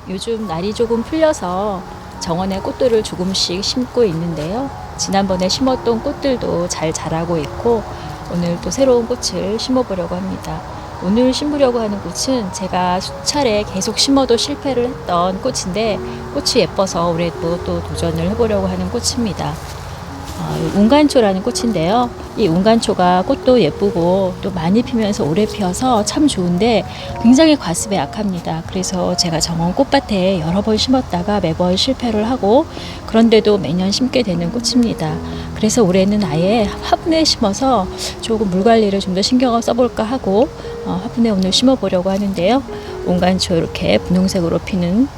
요즘 날이 조금 풀려서 정원에 꽃들을 조금씩 심고 있는데요. 지난번에 심었던 꽃들도 잘 자라고 있고 오늘 또 새로운 꽃을 심어보려고 합니다. 오늘 심으려고 하는 꽃은 제가 수차례 계속 심어도 실패를 했던 꽃인데 꽃이 예뻐서 올해 또 도전을 해보려고 하는 꽃입니다. 운간초라는 꽃인데요. 이 운간초가 꽃도 예쁘고 또 많이 피면서 오래 피어서 참 좋은데 굉장히 과습에 약합니다. 그래서 제가 정원 꽃밭에 여러 번 심었다가 매번 실패를 하고 그런데도 매년 심게 되는 꽃입니다. 그래서 올해는 아예 화분에 심어서 조금 물 관리를 좀 더 신경을 써볼까 하고 화분에 오늘 심어보려고 하는데요. 운간초 이렇게 분홍색으로 피는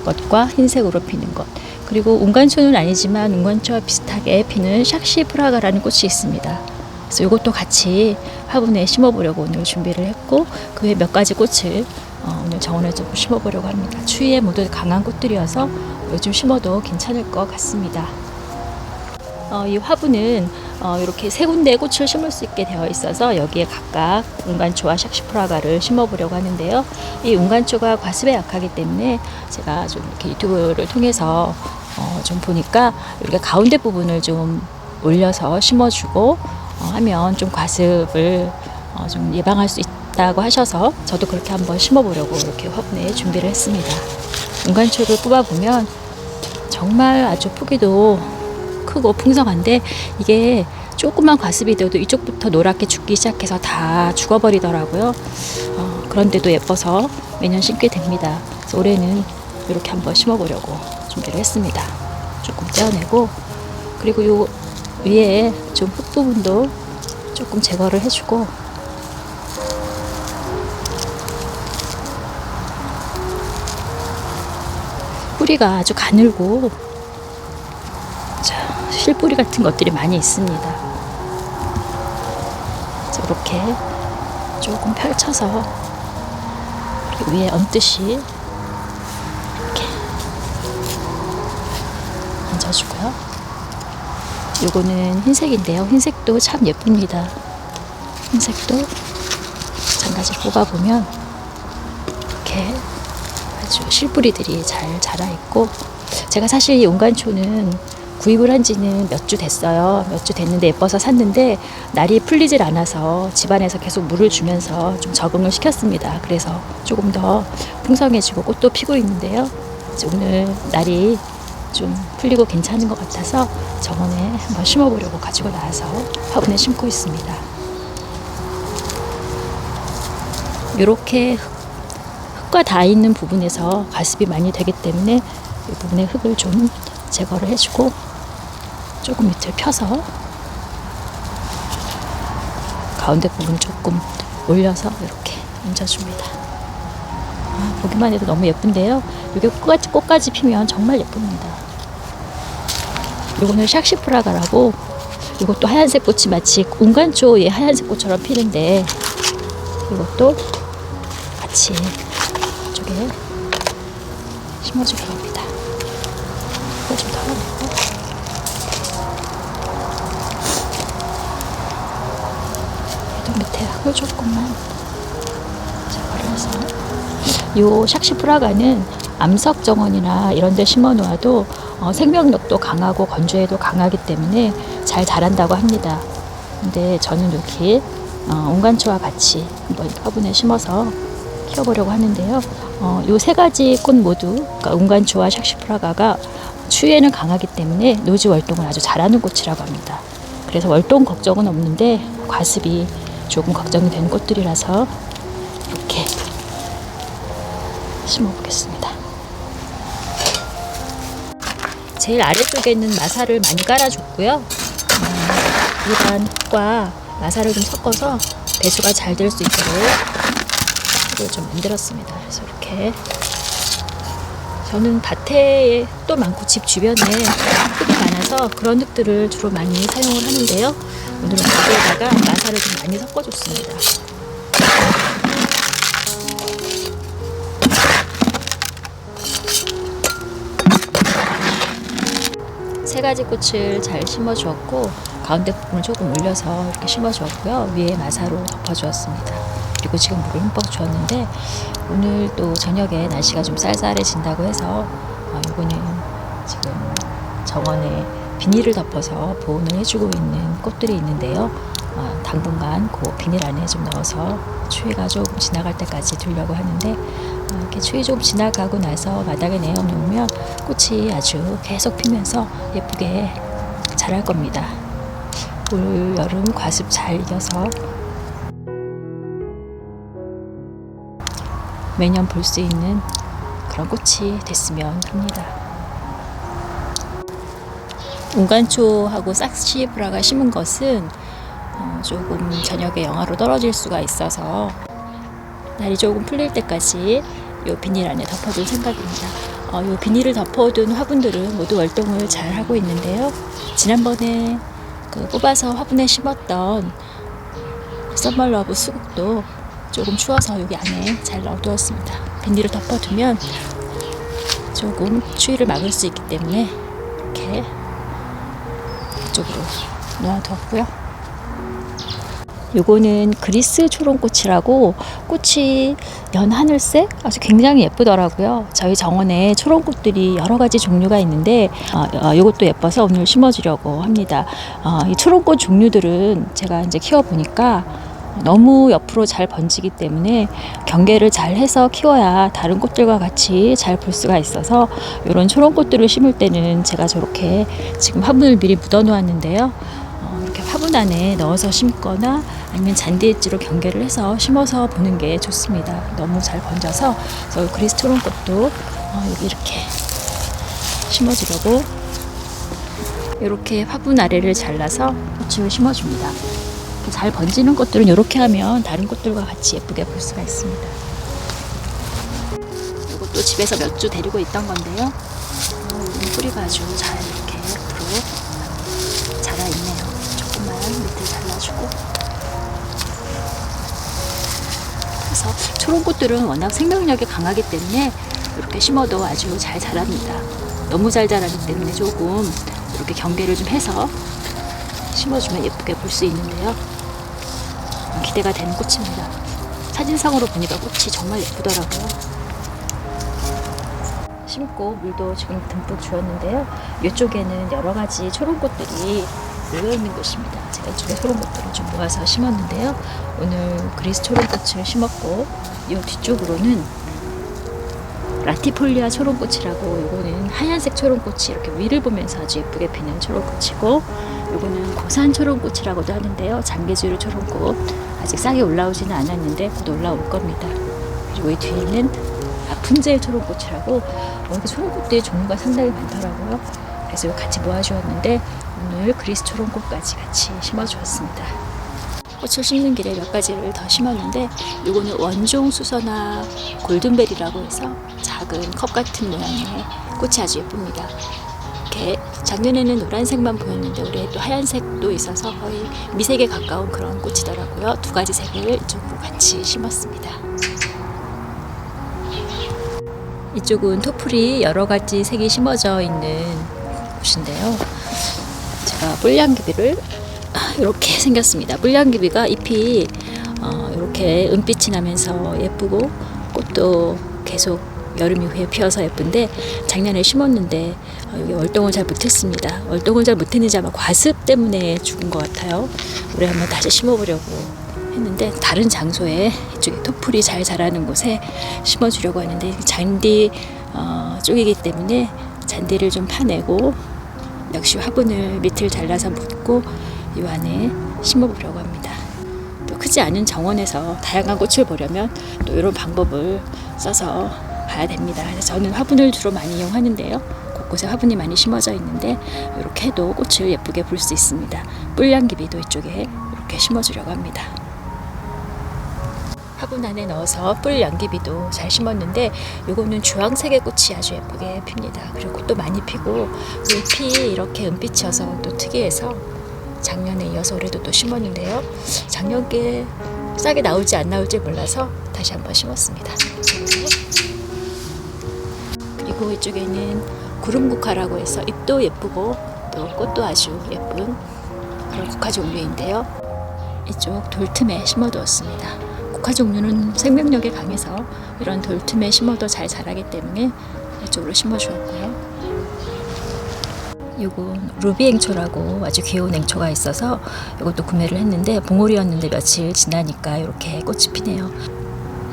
것과 흰색으로 피는 것, 그리고 운간초는 아니지만 운간초와 비슷하게 피는 샥시프라가라는 꽃이 있습니다. 그래서 이것도 같이 화분에 심어보려고 오늘 준비를 했고 그 외 몇 가지 꽃을 오늘 정원에 좀 심어보려고 합니다. 추위에 모두 강한 꽃들이어서 요즘 심어도 괜찮을 것 같습니다. 이 화분은 이렇게 세 군데에 꽃을 심을 수 있게 되어 있어서 여기에 각각 운간초와 샥시프라가를 심어보려고 하는데요. 이 운간초가 과습에 약하기 때문에 제가 좀 이렇게 유튜브를 통해서 좀 보니까 이렇게 가운데 부분을 좀 올려서 심어주고 하면 좀 과습을 좀 예방할 수 있다고 하셔서 저도 그렇게 한번 심어보려고 이렇게 화분에 준비를 했습니다. 운간초를 뽑아보면 정말 아주 크기도 크고 풍성한데 이게 조금만 과습이 돼도 이쪽부터 노랗게 죽기 시작해서 다 죽어버리더라고요. 그런데도 예뻐서 매년 심게 됩니다. 그래서 올해는 이렇게 한번 심어보려고 준비를 했습니다. 조금 떼어내고 그리고 요 위에 좀 흙 부분도 조금 제거를 해주고 뿌리가 아주 가늘고 실뿌리 같은 것들이 많이 있습니다. 이렇게 조금 펼쳐서 이렇게 위에 얹듯이 이렇게 얹어주고요. 요거는 흰색인데요. 흰색도 참 예쁩니다. 흰색도 마찬가지로 뽑아보면 이렇게 아주 실뿌리들이 잘 자라있고 제가 사실 이 운간초는 구입을 한 지는 몇 주 됐어요. 몇 주 됐는데 예뻐서 샀는데 날이 풀리질 않아서 집안에서 계속 물을 주면서 좀 적응을 시켰습니다. 그래서 조금 더 풍성해지고 꽃도 피고 있는데요. 오늘 날이 좀 풀리고 괜찮은 것 같아서 정원에 한번 심어보려고 가지고 나와서 화분에 심고 있습니다. 이렇게 흙과 닿아 있는 부분에서 과습이 많이 되기 때문에 이 부분의 흙을 좀 제거를 해주고 조금 밑을 펴서 가운데 부분 조금 올려서 이렇게 얹어줍니다. 보기만 해도 너무 예쁜데요. 이게 꽃까지 피면 정말 예쁩니다. 이거는 샥시프라가라고 이것도 하얀색 꽃이 마치 운간초의 하얀색 꽃처럼 피는데 이것도 같이 이쪽에 심어주게 합니다. 이걸 좀 덜어내고 얘도 밑에 흙을 조금만 제거를 해서 이 샥시프라가는 암석 정원이나 이런 데 심어 놓아도 생명력도 강하고 건조에도 강하기 때문에 잘 자란다고 합니다. 근데 저는 이렇게 운간초와 같이 한번 화분에 심어서 키워보려고 하는데요. 요 세 가지 꽃 모두 그러니까 운간초와 샥시프라가가 추위에는 강하기 때문에 노지 월동을 아주 잘하는 꽃이라고 합니다. 그래서 월동 걱정은 없는데 과습이 조금 걱정이 되는 꽃들이라서 이렇게 심어보겠습니다. 제일 아래쪽에는 마사를 많이 깔아줬고요. 일반 흙과 마사를 좀 섞어서 배수가 잘 될 수 있도록 흙을 좀 만들었습니다. 그래서 이렇게 저는 밭에 또 많고 집 주변에 흙이 많아서 그런 흙들을 주로 많이 사용을 하는데요. 오늘은 여기에다가 마사를 좀 많이 섞어줬습니다. 세 가지 꽃을 잘 심어주었고 가운데 부분을 조금 올려서 이렇게 심어주었고요. 위에 마사로 덮어주었습니다. 그리고 지금 물을 흠뻑 주었는데 오늘 또 저녁에 날씨가 좀 쌀쌀해진다고 해서 요거는 지금 정원에 비닐을 덮어서 보온을 해주고 있는 꽃들이 있는데요. 당분간 그 비닐 안에 좀 넣어서 추위가 조금 지나갈 때까지 두려고 하는데, 이렇게 추위 좀 지나가고 나서 마당에 내어놓으면 꽃이 아주 계속 피면서 예쁘게 자랄 겁니다. 올 여름 과습 잘 이겨서 매년 볼 수 있는 그런 꽃이 됐으면 합니다. 운간초하고 싹시브라가 심은 것은 조금 저녁에 영하로 떨어질 수가 있어서 날이 조금 풀릴 때까지 이 비닐 안에 덮어둘 생각입니다. 이 비닐을 덮어둔 화분들은 모두 월동을 잘 하고 있는데요. 지난번에 뽑아서 화분에 심었던 썸머러브 수국도 조금 추워서 여기 안에 잘 넣어두었습니다. 비닐을 덮어두면 조금 추위를 막을 수 있기 때문에 이렇게 이쪽으로 놓아두었고요. 요거는 그리스 초롱꽃이라고 꽃이 연하늘색 아주 굉장히 예쁘더라고요. 저희 정원에 초롱꽃들이 여러 가지 종류가 있는데 요것도 예뻐서 오늘 심어주려고 합니다. 이 초롱꽃 종류들은 제가 이제 키워보니까 너무 옆으로 잘 번지기 때문에 경계를 잘 해서 키워야 다른 꽃들과 같이 잘 볼 수가 있어서 이런 초롱꽃들을 심을 때는 제가 저렇게 지금 화분을 미리 묻어 놓았는데요. 이렇게 화분 안에 넣어서 심거나 아니면 잔디 엣지로 경계를 해서 심어서 보는 게 좋습니다. 너무 잘 번져서 그래서 그리스 초롱꽃도 여기 이렇게 심어주려고 이렇게 화분 아래를 잘라서 꽃을 심어줍니다. 잘 번지는 꽃들은 이렇게 하면 다른 꽃들과 같이 예쁘게 볼 수가 있습니다. 이것도 집에서 몇 주 데리고 있던 건데요. 뿌리가 아주 잘 이렇게 옆으로 자라있네요. 조금만 밑을 잘라주고. 그래서 초롱꽃들은 워낙 생명력이 강하기 때문에 이렇게 심어도 아주 잘 자랍니다. 너무 잘 자라기 때문에 조금 이렇게 경계를 좀 해서 심어주면 예쁘게 볼 수 있는데요. 기대가 되는 꽃입니다. 사진상으로 보니까 꽃이 정말 예쁘더라고요. 심고 물도 지금 듬뿍 주었는데요. 이쪽에는 여러 가지 초롱꽃들이 모여있는 곳입니다. 제가 이쪽에 초롱꽃들을 좀 모아서 심었는데요. 오늘 그리스 초롱꽃을 심었고 이 뒤쪽으로는 라티폴리아 초롱꽃이라고, 이거는 하얀색 초롱꽃이 이렇게 위를 보면서 아주 예쁘게 피는 초롱꽃이고, 이거는 고산 초롱꽃이라고도 하는데요. 장개주류 초롱꽃 아직 싹이 올라오지는 않았는데 곧 올라올 겁니다. 그리고 이 뒤에는 라푼젤 초롱꽃이라고, 이렇게 초롱꽃들의 종류가 상당히 많더라고요. 그래서 이거 같이 모아주었는데 오늘 그리스 초롱꽃까지 같이 심어주었습니다. 꽃을 심는 길에 몇 가지를 더 심었는데, 이거는 원종 수선화 골든벨이라고 해서 작은 컵 같은 모양의 꽃이 아주 예쁩니다. 이렇게 작년에는 노란색만 보였는데 올해 또 하얀색도 있어서 거의 미색에 가까운 그런 꽃이더라고요. 두 가지 색을 이쪽으로 같이 심었습니다. 이쪽은 토플이 여러 가지 색이 심어져 있는 곳인데요. 제가 뿔량귀비를 이렇게 생겼습니다. 뿔량귀비가 잎이 이렇게 은빛이 나면서 예쁘고 꽃도 계속 여름 이후에 피어서 예쁜데, 작년에 심었는데 여기 월동을 잘 못했습니다. 월동을 잘 못했는지 아마 과습 때문에 죽은 것 같아요. 올해 한번 다시 심어보려고 했는데 다른 장소에 이쪽에 토플이 잘 자라는 곳에 심어주려고 하는데, 잔디 쪽이기 때문에 잔디를 좀 파내고 역시 화분을 밑을 잘라서 묻고 이 안에 심어보려고 합니다. 또 크지 않은 정원에서 다양한 꽃을 보려면 또 이런 방법을 써서 봐야 됩니다. 그래서 저는 화분을 주로 많이 이용하는데요. 곳곳에 화분이 많이 심어져 있는데 이렇게 해도 꽃을 예쁘게 볼 수 있습니다. 뿔량귀비도 이쪽에 이렇게 심어주려고 합니다. 화분 안에 넣어서 뿔량귀비도 잘 심었는데, 이거는 주황색의 꽃이 아주 예쁘게 핍니다. 그리고 꽃도 많이 피고 잎이 이렇게 은빛이어서 또 특이해서 작년에 이어서 올해도 또 심었는데요. 작년에 싹이 나올지 안 나올지 몰라서 다시 한번 심었습니다. 그리고 이쪽에는 구름국화라고 해서 잎도 예쁘고 또 꽃도 아주 예쁜 그런 국화 종류인데요. 이쪽 돌 틈에 심어두었습니다. 녹화 종류는 생명력이 강해서 이런 돌틈에 심어도 잘 자라기 때문에 이쪽으로 심어주었고요. 요건 루비 앵초라고 아주 귀여운 앵초가 있어서 이것도 구매를 했는데 봉오리였는데 며칠 지나니까 이렇게 꽃이 피네요.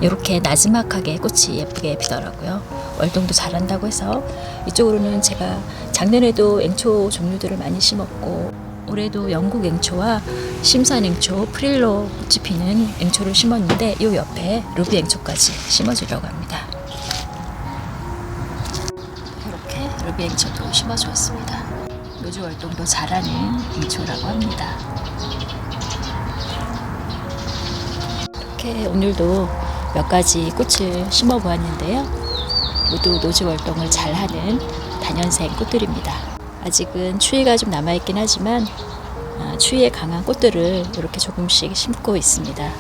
이렇게 나지막하게 꽃이 예쁘게 피더라고요. 월동도 잘한다고 해서 이쪽으로는 제가 작년에도 앵초 종류들을 많이 심었고 올해도 영국 앵초와 심산 앵초, 프릴로 꽃이 피는 앵초를 심었는데 이 옆에 루비 앵초까지 심어주려고 합니다. 이렇게 루비 앵초도 심어주었습니다. 노지 월동도 잘하는 앵초라고 합니다. 이렇게 오늘도 몇 가지 꽃을 심어 보았는데요. 모두 노지 월동을 잘하는 다년생 꽃들입니다. 아직은 추위가 좀 남아있긴 하지만 추위에 강한 꽃들을 이렇게 조금씩 심고 있습니다.